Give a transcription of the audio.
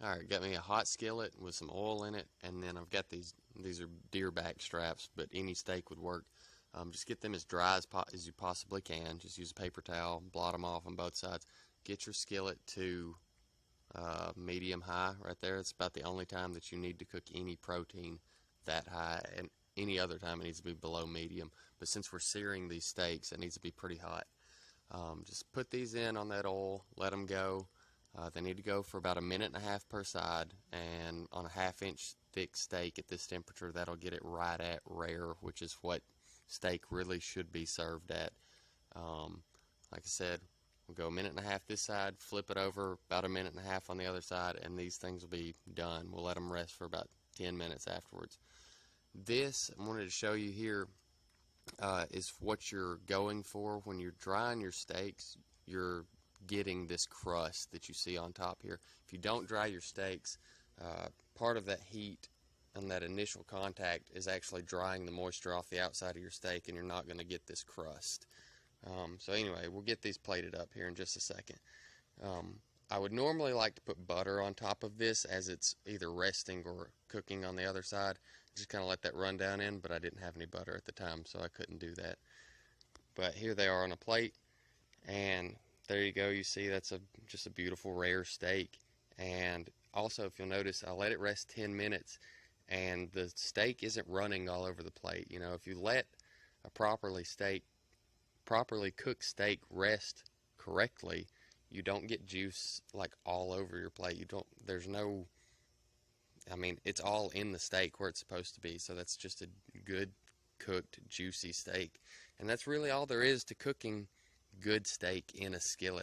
Alright, got me a hot skillet with some oil in it, and then I've got these are deer back straps, but any steak would work. Just get them as dry as you possibly can. Just use a paper towel, blot them off on both sides. Get your skillet to medium high right there. It's about the only time that you need to cook any protein that high, and any other time it needs to be below medium. But since we're searing these steaks, it needs to be pretty hot. Just put these in on that oil, let them go. They need to go for about a minute and a half per side, and on a half-inch thick steak at this temperature, that'll get it right at rare, which is what steak really should be served at. Like I said, we'll go a minute and a half this side, flip it over about a minute and a half on the other side, and these things will be done. We'll let them rest for about 10 minutes afterwards. This, I wanted to show you here, is what you're going for when you're drying your steaks. You're getting this crust that you see on top here. If you don't dry your steaks, part of that heat and that initial contact is actually drying the moisture off the outside of your steak, and you're not going to get this crust. So anyway, we'll get these plated up here in just a second. I would normally like to put butter on top of this as it's either resting or cooking on the other side. Just kind of let that run down in, but I didn't have any butter at the time, so I couldn't do that. But here they are on a plate, and there you go. You see that's just a beautiful rare steak. And also, if you'll notice, I let it rest 10 minutes, and the steak isn't running all over the plate. You know, if you let a properly cooked steak rest correctly, you don't get juice like all over your plate. There's no, I mean, it's all in the steak where it's supposed to be. So that's just a good cooked juicy steak. And that's really all there is to cooking good steak in a skillet.